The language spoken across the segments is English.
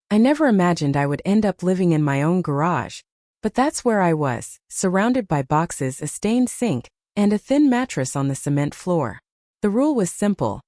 I never imagined I would end up living in my own garage. But that's where I was, surrounded by boxes, a stained sink, and a thin mattress on the cement floor. The rule was simple.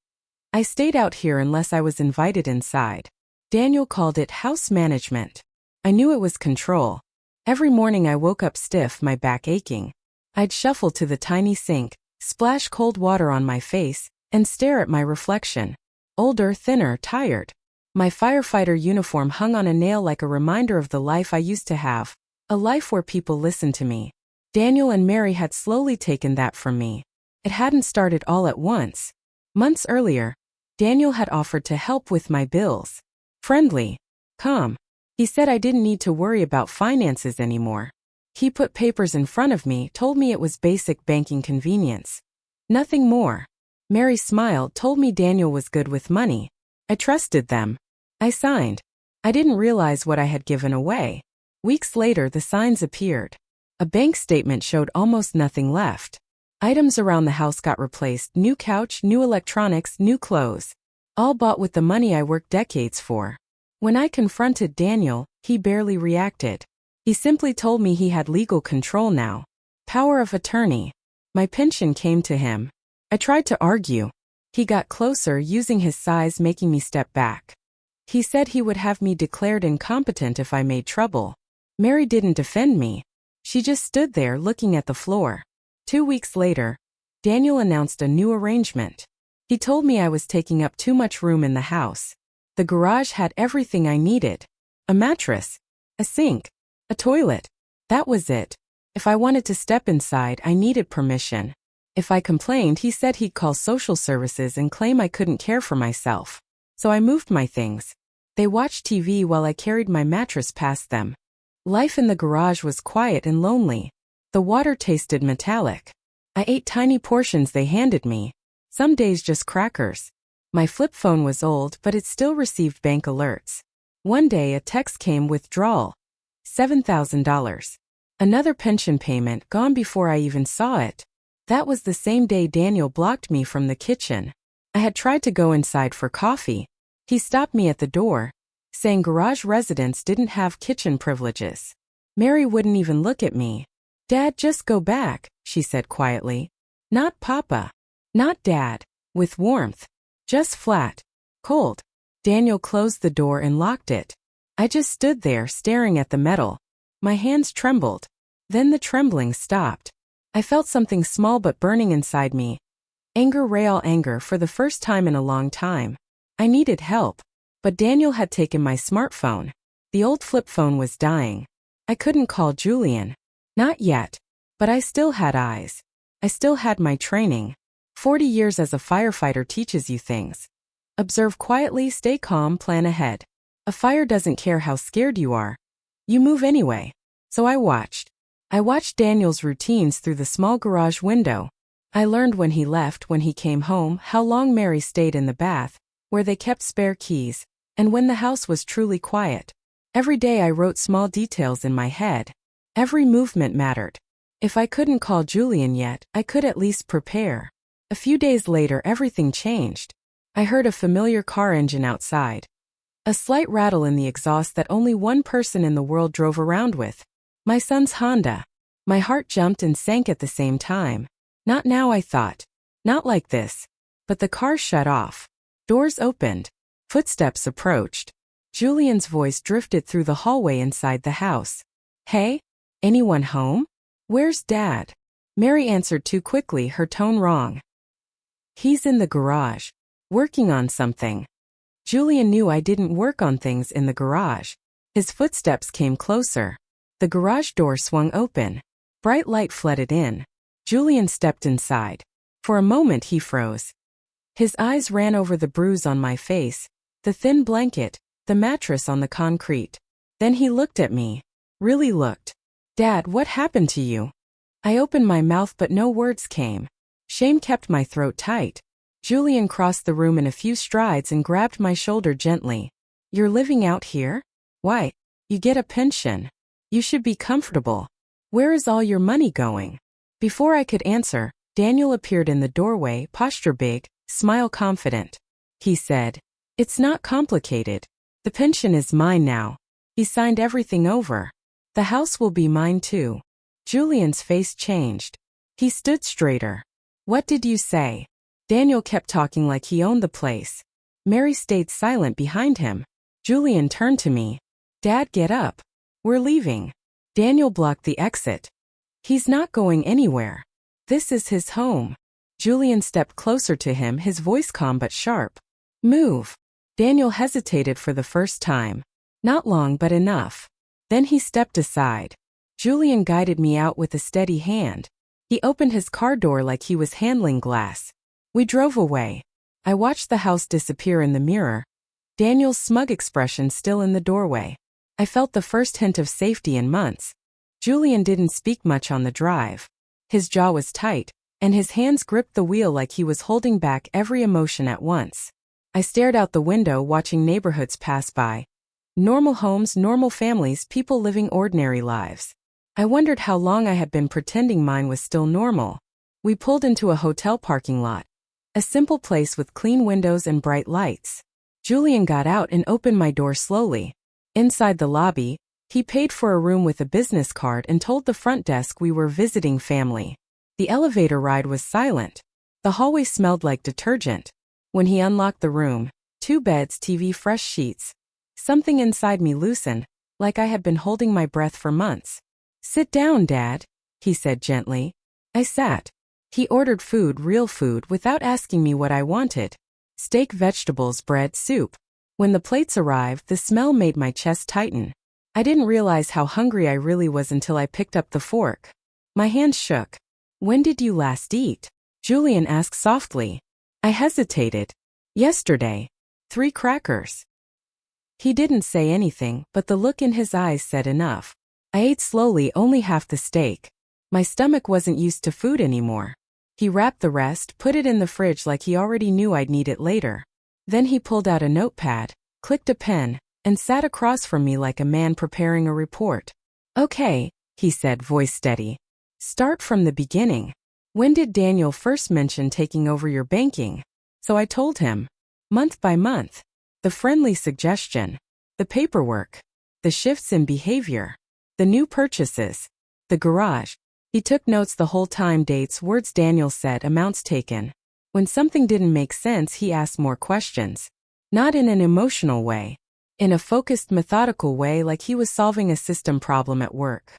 I stayed out here unless I was invited inside. Daniel called it house management. I knew it was control. Every morning I woke up stiff, my back aching. I'd shuffle to the tiny sink, splash cold water on my face, and stare at my reflection. Older, thinner, tired. My firefighter uniform hung on a nail like a reminder of the life I used to have. A life where people listened to me. Daniel and Mary had slowly taken that from me. It hadn't started all at once. Months earlier, Daniel had offered to help with my bills. Friendly. Calm. He said I didn't need to worry about finances anymore. He put papers in front of me, told me it was basic banking convenience. Nothing more. Mary smiled, told me Daniel was good with money. I trusted them. I signed. I didn't realize what I had given away. Weeks later, the signs appeared. A bank statement showed almost nothing left. Items around the house got replaced: new couch, new electronics, new clothes. All bought with the money I worked decades for. When I confronted Daniel, he barely reacted. He simply told me he had legal control now. Power of attorney. My pension came to him. I tried to argue. He got closer, using his size, making me step back. He said he would have me declared incompetent if I made trouble. Mary didn't defend me. She just stood there looking at the floor. 2 weeks later, Daniel announced a new arrangement. He told me I was taking up too much room in the house. The garage had everything I needed. A mattress, a sink, a toilet. That was it. If I wanted to step inside, I needed permission. If I complained, he said he'd call social services and claim I couldn't care for myself. So I moved my things. They watched TV while I carried my mattress past them. Life in the garage was quiet and lonely. The water tasted metallic. I ate tiny portions they handed me. Some days just crackers. My flip phone was old, but it still received bank alerts. One day a text came: withdrawal. $7,000. Another pension payment gone before I even saw it. That was the same day Daniel blocked me from the kitchen. I had tried to go inside for coffee. He stopped me at the door, saying garage residents didn't have kitchen privileges. Mary wouldn't even look at me. "Dad, just go back," she said quietly. "Not Papa. Not Dad." With warmth. Just flat. Cold. Daniel closed the door and locked it. I just stood there staring at the metal. My hands trembled. Then the trembling stopped. I felt something small but burning inside me. Anger, real anger, for the first time in a long time. I needed help. But Daniel had taken my smartphone. The old flip phone was dying. I couldn't call Julian. Not yet. But I still had eyes. I still had my training. 40 years as a firefighter teaches you things. Observe quietly, stay calm, plan ahead. A fire doesn't care how scared you are. You move anyway. So I watched. I watched Daniel's routines through the small garage window. I learned when he left, when he came home, how long Mary stayed in the bath, where they kept spare keys, and when the house was truly quiet. Every day I wrote small details in my head. Every movement mattered. If I couldn't call Julian yet, I could at least prepare. A few days later, everything changed. I heard a familiar car engine outside. A slight rattle in the exhaust that only one person in the world drove around with. My son's Honda. My heart jumped and sank at the same time. Not now, I thought. Not like this. But the car shut off. Doors opened. Footsteps approached. Julian's voice drifted through the hallway inside the house. "Hey? Anyone home? Where's Dad?" Mary answered too quickly, her tone wrong. "He's in the garage. Working on something." Julian knew I didn't work on things in the garage. His footsteps came closer. The garage door swung open. Bright light flooded in. Julian stepped inside. For a moment he froze. His eyes ran over the bruise on my face, the thin blanket, the mattress on the concrete. Then he looked at me. Really looked. "Dad, what happened to you?" I opened my mouth but no words came. Shame kept my throat tight. Julian crossed the room in a few strides and grabbed my shoulder gently. "You're living out here? Why? You get a pension. You should be comfortable. Where is all your money going?" Before I could answer, Daniel appeared in the doorway, posture big, smile confident. He said, "It's not complicated. The pension is mine now. He signed everything over. The house will be mine too. Julian's face changed. He stood straighter. What did you say? Daniel kept talking like he owned the place. Mary stayed silent behind him. Julian turned to me. Dad, get up. We're leaving. Daniel blocked the exit. He's not going anywhere. This is his home. Julian stepped closer to him, his voice calm but sharp. Move. Daniel hesitated for the first time. Not long, but enough. Then he stepped aside. Julian guided me out with a steady hand. He opened his car door like he was handling glass. We drove away. I watched the house disappear in the mirror. Daniel's smug expression still in the doorway. I felt the first hint of safety in months. Julian didn't speak much on the drive. His jaw was tight, and his hands gripped the wheel like he was holding back every emotion at once. I stared out the window, watching neighborhoods pass by. Normal homes, normal families, people living ordinary lives. I wondered how long I had been pretending mine was still normal. We pulled into a hotel parking lot. A simple place with clean windows and bright lights. Julian got out and opened my door slowly. Inside the lobby, he paid for a room with a business card and told the front desk we were visiting family. The elevator ride was silent. The hallway smelled like detergent. When he unlocked the room, 2 beds, TV, fresh sheets. Something inside me loosened, like I had been holding my breath for months. Sit down, Dad, he said gently. I sat. He ordered food, real food, without asking me what I wanted. Steak, vegetables, bread, soup. When the plates arrived, the smell made my chest tighten. I didn't realize how hungry I really was until I picked up the fork. My hands shook. When did you last eat? Julian asked softly. I hesitated. Yesterday. 3 crackers. He didn't say anything, but the look in his eyes said enough. I ate slowly, only half the steak. My stomach wasn't used to food anymore. He wrapped the rest, put it in the fridge like he already knew I'd need it later. Then he pulled out a notepad, clicked a pen, and sat across from me like a man preparing a report. Okay, he said, voice steady. Start from the beginning. When did Daniel first mention taking over your banking? So I told him. Month by month. The friendly suggestion. The paperwork. The shifts in behavior. The new purchases. The garage. He took notes the whole time, dates, words Daniel said, amounts taken. When something didn't make sense, he asked more questions. Not in an emotional way. In a focused, methodical way, like he was solving a system problem at work.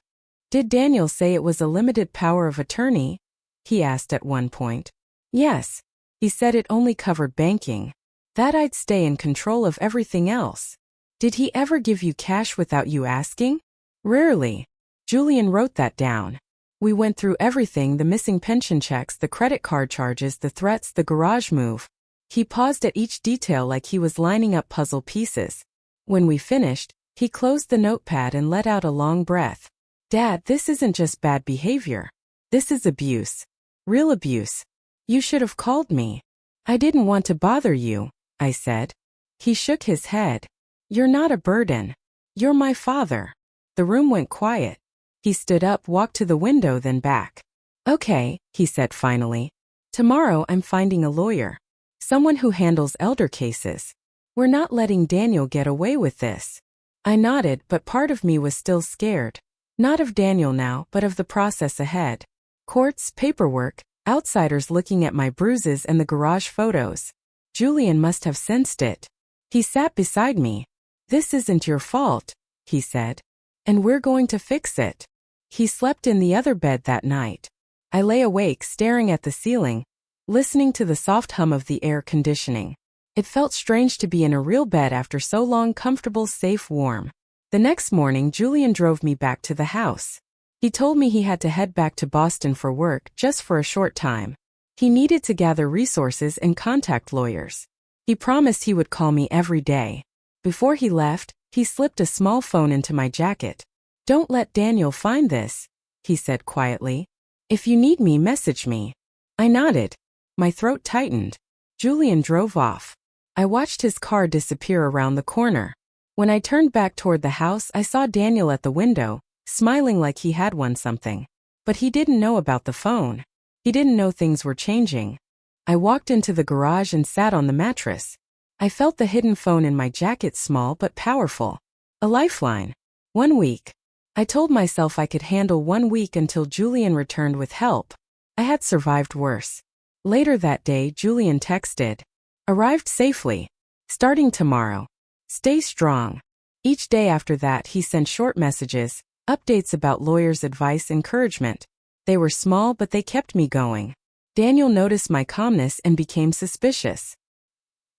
Did Daniel say it was a limited power of attorney? He asked at one point. Yes. He said it only covered banking. That I'd stay in control of everything else. Did he ever give you cash without you asking? Rarely. Julian wrote that down. We went through everything, the missing pension checks, the credit card charges, the threats, the garage move. He paused at each detail like he was lining up puzzle pieces. When we finished, he closed the notepad and let out a long breath. Dad, this isn't just bad behavior. This is abuse. Real abuse. You should have called me. I didn't want to bother you, I said. He shook his head. You're not a burden. You're my father. The room went quiet. He stood up, walked to the window, then back. Okay, he said finally. Tomorrow I'm finding a lawyer. Someone who handles elder cases. We're not letting Daniel get away with this. I nodded, but part of me was still scared. Not of Daniel now, but of the process ahead. Courts, paperwork, outsiders looking at my bruises and the garage photos. Julian must have sensed it. He sat beside me. This isn't your fault, he said. And we're going to fix it. He slept in the other bed that night. I lay awake, staring at the ceiling, listening to the soft hum of the air conditioning. It felt strange to be in a real bed after so long, comfortable, safe, warm. The next morning, Julian drove me back to the house. He told me he had to head back to Boston for work, just for a short time. He needed to gather resources and contact lawyers. He promised he would call me every day. Before he left, he slipped a small phone into my jacket. Don't let Daniel find this, he said quietly. If you need me, message me. I nodded. My throat tightened. Julian drove off. I watched his car disappear around the corner. When I turned back toward the house, I saw Daniel at the window, smiling like he had won something. But he didn't know about the phone. He didn't know things were changing. I walked into the garage and sat on the mattress. I felt the hidden phone in my jacket, small but powerful. A lifeline. 1 week. I told myself I could handle 1 week until Julian returned with help. I had survived worse. Later that day, Julian texted. Arrived safely. Starting tomorrow. Stay strong. Each day after that, he sent short messages, updates about lawyers' advice, encouragement. They were small, but they kept me going. Daniel noticed my calmness and became suspicious.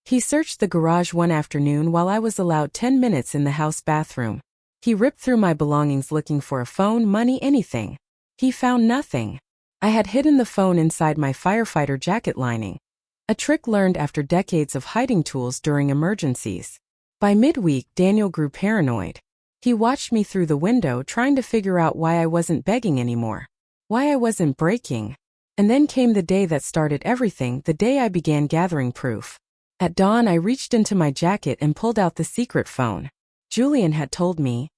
He searched the garage one afternoon while I was allowed 10 minutes in the house bathroom. He ripped through my belongings looking for a phone, money, anything. He found nothing. I had hidden the phone inside my firefighter jacket lining. A trick learned after decades of hiding tools during emergencies. By midweek, Daniel grew paranoid. He watched me through the window, trying to figure out why I wasn't begging anymore. Why I wasn't breaking. And then came the day that started everything, the day I began gathering proof. At dawn, I reached into my jacket and pulled out the secret phone. Julian had told me,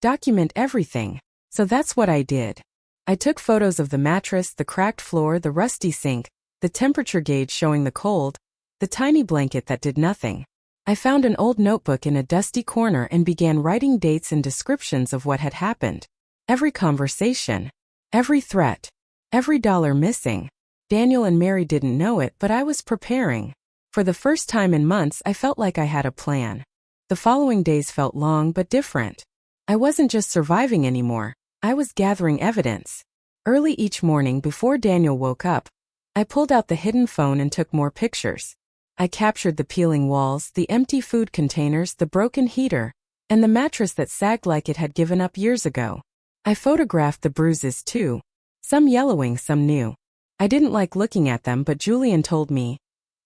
document everything. So that's what I did. I took photos of the mattress, the cracked floor, the rusty sink, the temperature gauge showing the cold, the tiny blanket that did nothing. I found an old notebook in a dusty corner and began writing dates and descriptions of what had happened. Every conversation. Every threat. Every dollar missing. Daniel and Mary didn't know it, but I was preparing. For the first time in months, I felt like I had a plan. The following days felt long but different. I wasn't just surviving anymore. I was gathering evidence. Early each morning before Daniel woke up, I pulled out the hidden phone and took more pictures. I captured the peeling walls, the empty food containers, the broken heater, and the mattress that sagged like it had given up years ago. I photographed the bruises too. Some yellowing, some new. I didn't like looking at them, but Julian told me,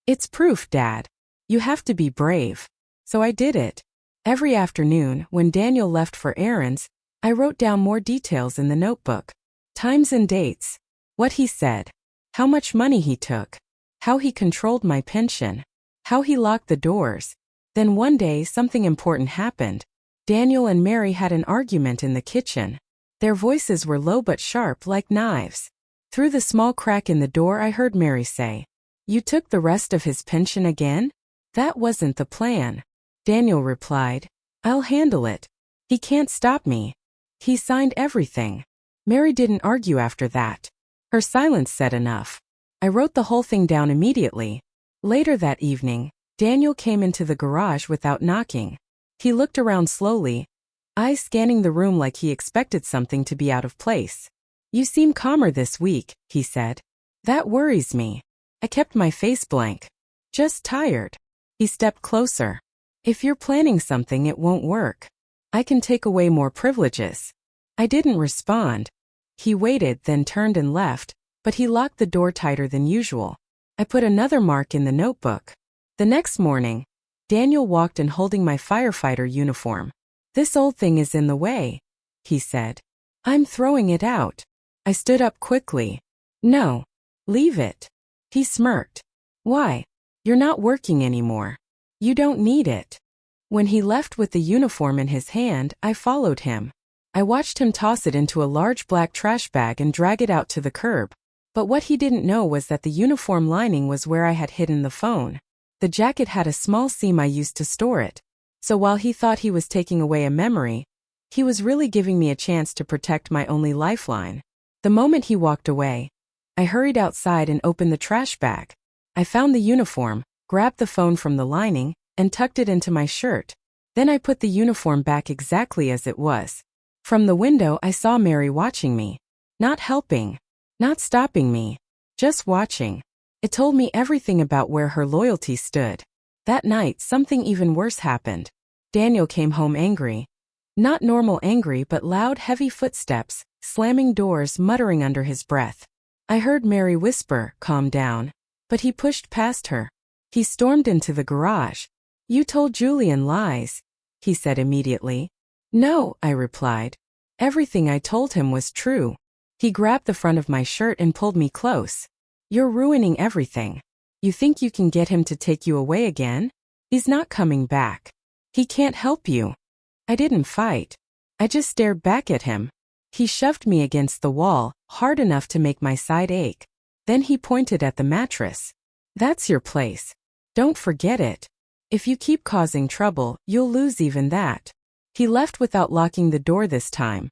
"It's proof, Dad. You have to be brave." So I did it. Every afternoon, when Daniel left for errands, I wrote down more details in the notebook. Times and dates. What he said. How much money he took. How he controlled my pension. How he locked the doors. Then one day, something important happened. Daniel and Mary had an argument in the kitchen. Their voices were low but sharp like knives. Through the small crack in the door, I heard Mary say, "You took the rest of his pension again? That wasn't the plan." Daniel replied, "I'll handle it. He can't stop me. He signed everything." Mary didn't argue after that. Her silence said enough. I wrote the whole thing down immediately. Later that evening, Daniel came into the garage without knocking. He looked around slowly, eyes scanning the room like he expected something to be out of place. "You seem calmer this week," he said. "That worries me." I kept my face blank. "Just tired." He stepped closer. "If you're planning something, it won't work. I can take away more privileges." I didn't respond. He waited, then turned and left, but he locked the door tighter than usual. I put another mark in the notebook. The next morning, Daniel walked in holding my firefighter uniform. "This old thing is in the way," he said. "I'm throwing it out." I stood up quickly. "No. Leave it." He smirked. "Why? You're not working anymore. You don't need it." When he left with the uniform in his hand, I followed him. I watched him toss it into a large black trash bag and drag it out to the curb. But what he didn't know was that the uniform lining was where I had hidden the phone. The jacket had a small seam I used to store it. So while he thought he was taking away a memory, he was really giving me a chance to protect my only lifeline. The moment he walked away, I hurried outside and opened the trash bag. I found the uniform, grabbed the phone from the lining, and tucked it into my shirt. Then I put the uniform back exactly as it was. From the window, I saw Mary watching me. Not helping. Not stopping me. Just watching. It told me everything about where her loyalty stood. That night, something even worse happened. Daniel came home angry. Not normal angry, but loud, heavy footsteps, slamming doors, muttering under his breath. I heard Mary whisper, "Calm down." But he pushed past her. He stormed into the garage. "You told Julian lies," he said immediately. "No," I replied. Everything I told him was true. He grabbed the front of my shirt and pulled me close. "You're ruining everything. You think you can get him to take you away again? He's not coming back. He can't help you." I didn't fight. I just stared back at him. He shoved me against the wall, hard enough to make my side ache. Then he pointed at the mattress. "That's your place. Don't forget it." If you keep causing trouble, you'll lose even that. He left without locking the door this time.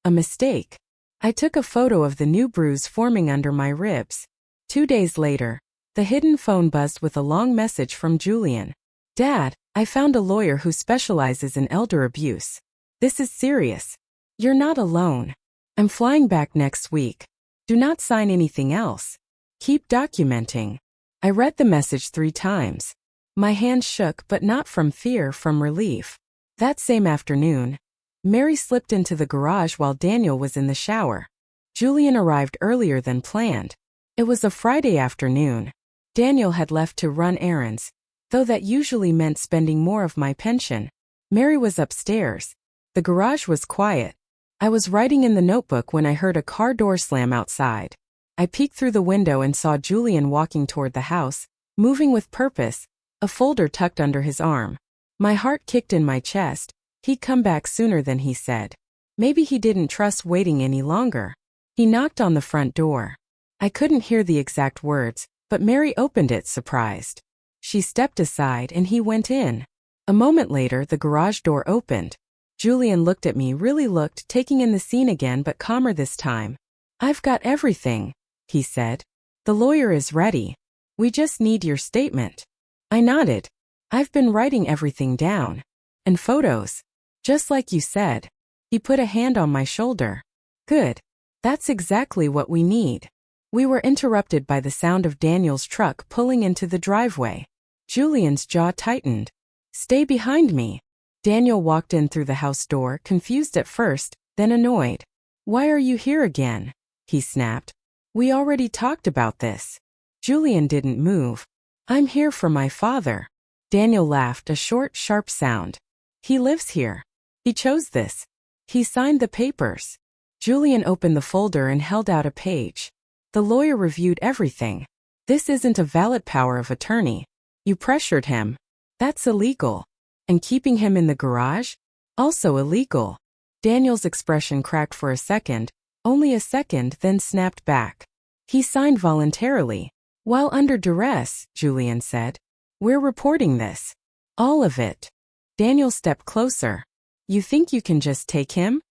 A mistake. I took a photo of the new bruise forming under my ribs. 2 days later, the hidden phone buzzed with a long message from Julian. Dad, I found a lawyer who specializes in elder abuse. This is serious. You're not alone. I'm flying back next week. Do not sign anything else. Keep documenting. I read the message 3 times. My hands shook, but not from fear, from relief. That same afternoon, Mary slipped into the garage while Daniel was in the shower. Julian arrived earlier than planned. It was a Friday afternoon. Daniel had left to run errands, though that usually meant spending more of my pension. Mary was upstairs. The garage was quiet. I was writing in the notebook when I heard a car door slam outside. I peeked through the window and saw Julian walking toward the house, moving with purpose, a folder tucked under his arm. My heart kicked in my chest. He'd come back sooner than he said. Maybe he didn't trust waiting any longer. He knocked on the front door. I couldn't hear the exact words, but Mary opened it, surprised. She stepped aside and he went in. A moment later, the garage door opened. Julian looked at me, really looked, taking in the scene again, but calmer this time. I've got everything, he said. The lawyer is ready. We just need your statement. I nodded. I've been writing everything down. And photos. Just like you said. He put a hand on my shoulder. Good. That's exactly what we need. We were interrupted by the sound of Daniel's truck pulling into the driveway. Julian's jaw tightened. Stay behind me. Daniel walked in through the house door, confused at first, then annoyed. Why are you here again? He snapped. We already talked about this. Julian didn't move. I'm here for my father. Daniel laughed, a short, sharp sound. He lives here. He chose this. He signed the papers. Julian opened the folder and held out a page. The lawyer reviewed everything. This isn't a valid power of attorney. You pressured him. That's illegal. And keeping him in the garage? Also illegal. Daniel's expression cracked for a second, only a second, then snapped back. He signed voluntarily. While under duress, Julian said. We're reporting this. All of it. Daniel stepped closer. You think you can just take him?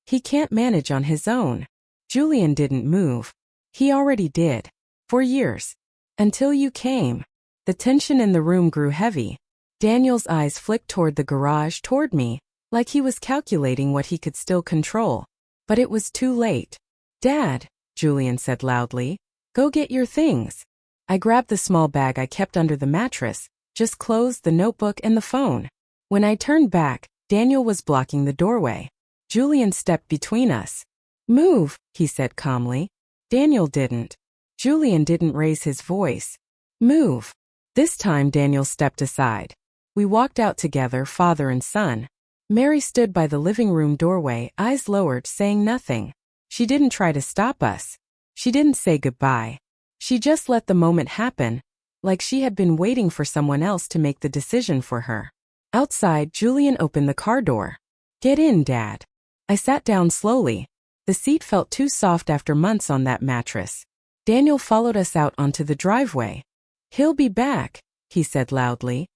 He can't manage on his own. Julian didn't move. He already did. For years. Until you came. The tension in the room grew heavy. Daniel's eyes flicked toward the garage, toward me, like he was calculating what he could still control. But it was too late. Dad, Julian said loudly, go get your things. I grabbed the small bag I kept under the mattress, just clothes, the notebook, and the phone. When I turned back, Daniel was blocking the doorway. Julian stepped between us. Move, he said calmly. Daniel didn't. Julian didn't raise his voice. Move. This time Daniel stepped aside. We walked out together, father and son. Mary stood by the living room doorway, eyes lowered, saying nothing. She didn't try to stop us. She didn't say goodbye. She just let the moment happen, like she had been waiting for someone else to make the decision for her. Outside, Julian opened the car door. Get in, Dad. I sat down slowly. The seat felt too soft after months on that mattress. Daniel followed us out onto the driveway. He'll be back, he said loudly.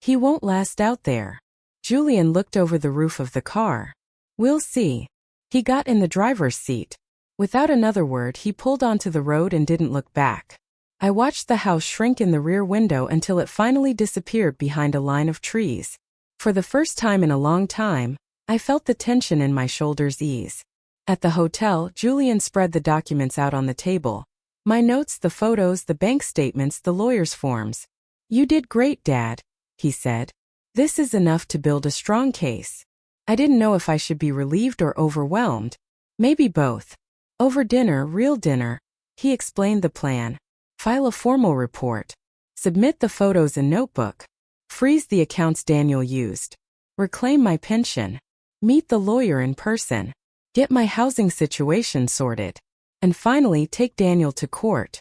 He won't last out there. Julian looked over the roof of the car. We'll see. He got in the driver's seat. Without another word, he pulled onto the road and didn't look back. I watched the house shrink in the rear window until it finally disappeared behind a line of trees. For the first time in a long time, I felt the tension in my shoulders ease. At the hotel, Julian spread the documents out on the table. My notes, the photos, the bank statements, the lawyer's forms. You did great, Dad, he said. This is enough to build a strong case. I didn't know if I should be relieved or overwhelmed. Maybe both. Over dinner, real dinner, he explained the plan. File a formal report. Submit the photos and notebook. Freeze the accounts Daniel used. Reclaim my pension. Meet the lawyer in person. Get my housing situation sorted. And finally take Daniel to court.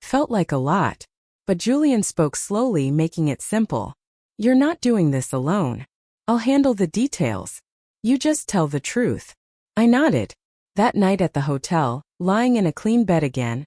Felt like a lot. But Julian spoke slowly, making it simple. You're not doing this alone. I'll handle the details. You just tell the truth. I nodded. That night at the hotel, lying in a clean bed again,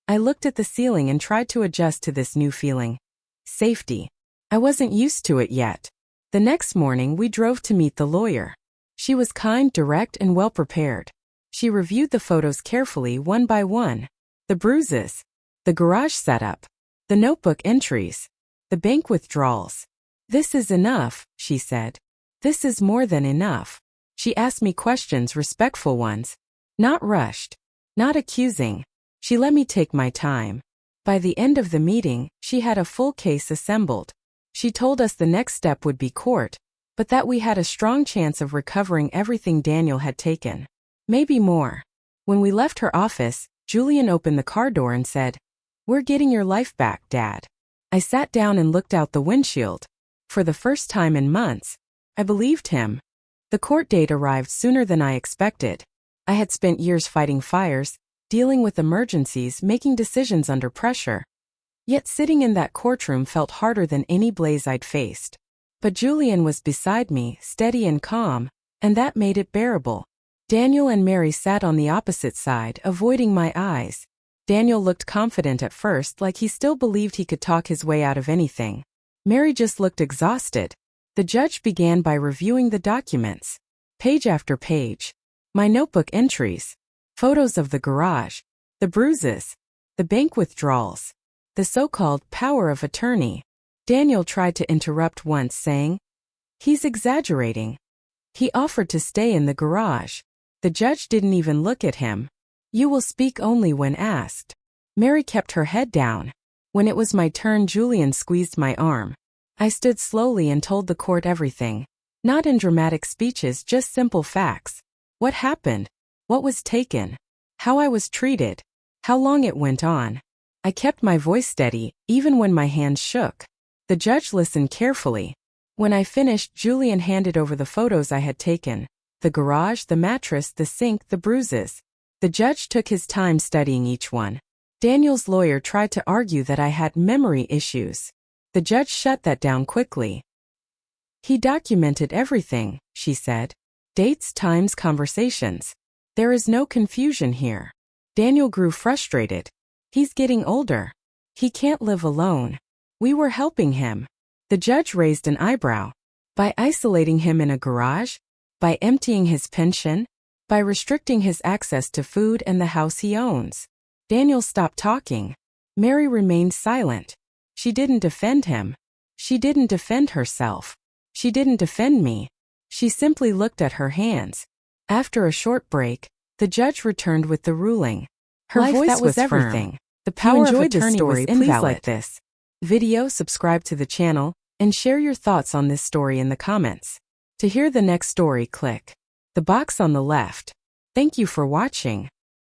I looked at the ceiling and tried to adjust to this new feeling. Safety. I wasn't used to it yet. The next morning we drove to meet the lawyer. She was kind, direct, and well-prepared. She reviewed the photos carefully one by one. The bruises, the garage setup, the notebook entries, the bank withdrawals. "This is enough," she said. "This is more than enough." She asked me questions, respectful ones. Not rushed. Not accusing. She let me take my time. By the end of the meeting, she had a full case assembled. She told us the next step would be court, but that we had a strong chance of recovering everything Daniel had taken. Maybe more. When we left her office, Julian opened the car door and said, "We're getting your life back, Dad." I sat down and looked out the windshield. For the first time in months, I believed him. The court date arrived sooner than I expected. I had spent years fighting fires, dealing with emergencies, making decisions under pressure. Yet sitting in that courtroom felt harder than any blaze I'd faced. But Julian was beside me, steady and calm, and that made it bearable. Daniel and Mary sat on the opposite side, avoiding my eyes. Daniel looked confident at first, like he still believed he could talk his way out of anything. Mary just looked exhausted. The judge began by reviewing the documents. Page after page. My notebook entries. Photos of the garage. The bruises. The bank withdrawals. The so-called power of attorney. Daniel tried to interrupt once, saying, "He's exaggerating. He offered to stay in the garage." The judge didn't even look at him. "You will speak only when asked." Mary kept her head down. When it was my turn, Julian squeezed my arm. I stood slowly and told the court everything. Not in dramatic speeches, just simple facts. What happened? What was taken? How I was treated? How long it went on? I kept my voice steady, even when my hands shook. The judge listened carefully. When I finished, Julian handed over the photos I had taken. The garage, the mattress, the sink, the bruises. The judge took his time studying each one. Daniel's lawyer tried to argue that I had memory issues. The judge shut that down quickly. "He documented everything," she said. "Dates, times, conversations. There is no confusion here." Daniel grew frustrated. "He's getting older. He can't live alone. We were helping him." The judge raised an eyebrow. "By isolating him in a garage? By emptying his pension? By restricting his access to food and the house he owns?" Daniel stopped talking. Mary remained silent. She didn't defend him. She didn't defend herself. She didn't defend me. She simply looked at her hands. After a short break, the judge returned with the ruling. Her voice was everything. The power of attorney was invalid. Please like this video, subscribe to the channel, and share your thoughts on this story in the comments. To hear the next story, click the box on the left. Thank you for watching.